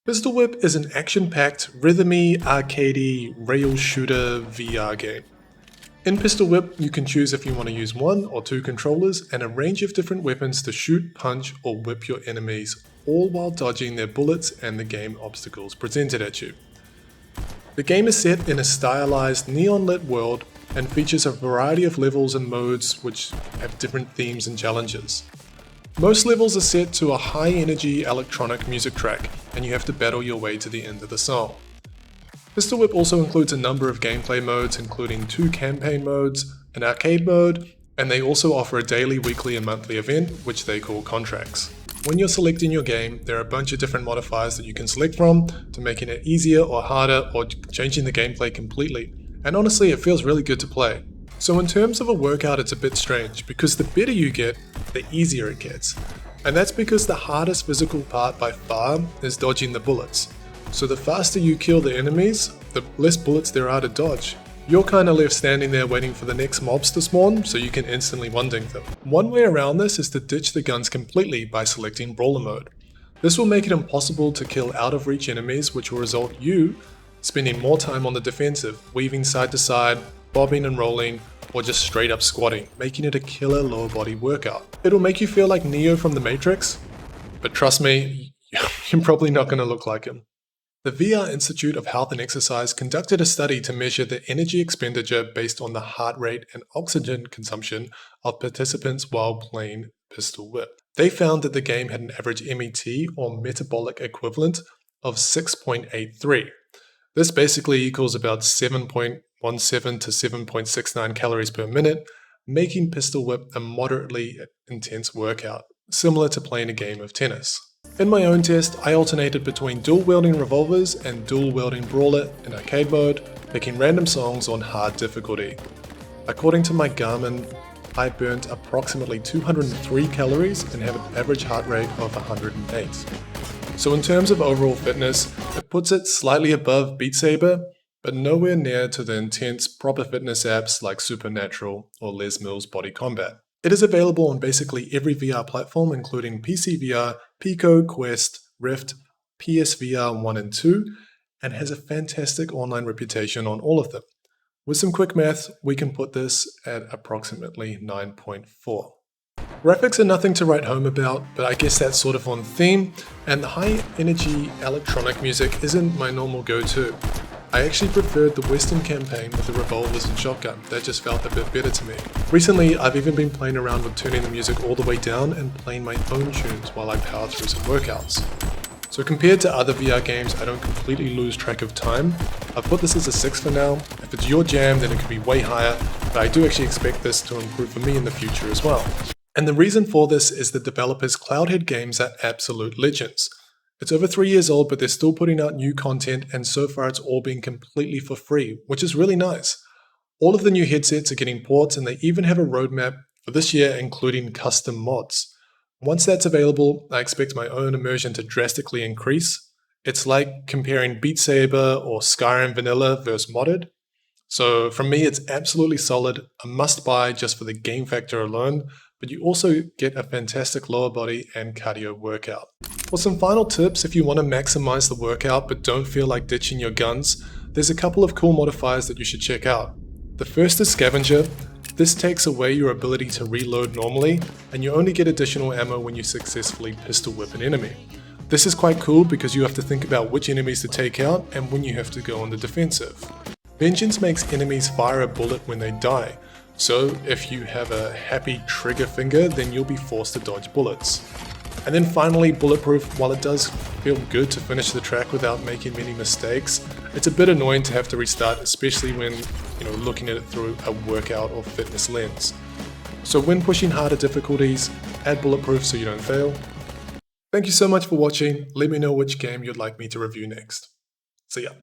Pistol Whip is an action-packed, rhythmy, arcadey, rail shooter VR game. In Pistol Whip, you can choose if you want to use one or two controllers and a range of different weapons to shoot, punch, or whip your enemies, all while dodging their bullets and the game obstacles presented at you. The game is set in a stylized, neon-lit world and features a variety of levels and modes which have different themes and challenges. Most levels are set to a high-energy electronic music track, and you have to battle your way to the end of the song. Pistol Whip also includes a number of gameplay modes, including 2 campaign modes, an arcade mode, and they also offer a daily, weekly, and monthly event, which they call contracts. When you're selecting your game, there are a bunch of different modifiers that you can select from to making it easier or harder or changing the gameplay completely, and honestly it feels really good to play. So in terms of a workout, it's a bit strange, because the better you get, the easier it gets. And that's because the hardest physical part by far is dodging the bullets. So the faster you kill the enemies, the less bullets there are to dodge. You're kinda left standing there waiting for the next mobs to spawn so you can instantly one-dink them. One way around this is to ditch the guns completely by selecting Brawler mode. This will make it impossible to kill out-of-reach enemies, which will result you spending more time on the defensive, weaving side to side, bobbing and rolling, or just straight up squatting, making it a killer lower body workout. It'll make you feel like Neo from the Matrix, but trust me, you're probably not going to look like him. The VR Institute of Health and Exercise conducted a study to measure the energy expenditure based on the heart rate and oxygen consumption of participants while playing Pistol Whip. They found that the game had an average MET, or metabolic equivalent, of 6.83. This basically equals about 7.17 to 7.69 calories per minute, making Pistol Whip a moderately intense workout, similar to playing a game of tennis. In my own test, I alternated between dual-wielding revolvers and dual-wielding brawler in arcade mode, picking random songs on hard difficulty. According to my Garmin, I burnt approximately 203 calories and have an average heart rate of 108. So in terms of overall fitness, it puts it slightly above Beat Saber, but nowhere near to the intense proper fitness apps like Supernatural or Les Mills Body Combat. It is available on basically every VR platform, including PC VR, Pico, Quest, Rift, PSVR 1 and 2, and has a fantastic online reputation on all of them. With some quick math, we can put this at approximately 9.4. Graphics are nothing to write home about, but I guess that's sort of on theme, and the high energy electronic music isn't my normal go-to. I actually preferred the Western campaign with the revolvers and shotgun, that just felt a bit better to me. Recently, I've even been playing around with turning the music all the way down and playing my own tunes while I power through some workouts. So compared to other VR games, I don't completely lose track of time. I've put this as a 6 for now. If it's your jam, then it could be way higher, but I do actually expect this to improve for me in the future as well. And the reason for this is the developers Cloudhead Games are absolute legends. It's over 3 years old, but they're still putting out new content, and so far it's all been completely for free, which is really nice. All of the new headsets are getting ports, and they even have a roadmap for this year including custom mods. Once that's available, I expect my own immersion to drastically increase. It's like comparing Beat Saber or Skyrim Vanilla versus modded. So from me, it's absolutely solid, a must-buy just for the game factor alone, but you also get a fantastic lower body and cardio workout. For some final tips, if you want to maximize the workout but don't feel like ditching your guns, there's a couple of cool modifiers that you should check out. The first is Scavenger. This takes away your ability to reload normally, and you only get additional ammo when you successfully pistol whip an enemy. This is quite cool because you have to think about which enemies to take out and when you have to go on the defensive. Vengeance makes enemies fire a bullet when they die, so if you have a happy trigger finger, then you'll be forced to dodge bullets. And then finally, Bulletproof. While it does feel good to finish the track without making many mistakes, it's a bit annoying to have to restart, especially when looking at it through a workout or fitness lens. So when pushing harder difficulties, add Bulletproof so you don't fail. Thank you so much for watching. Let me know which game you'd like me to review next. See ya.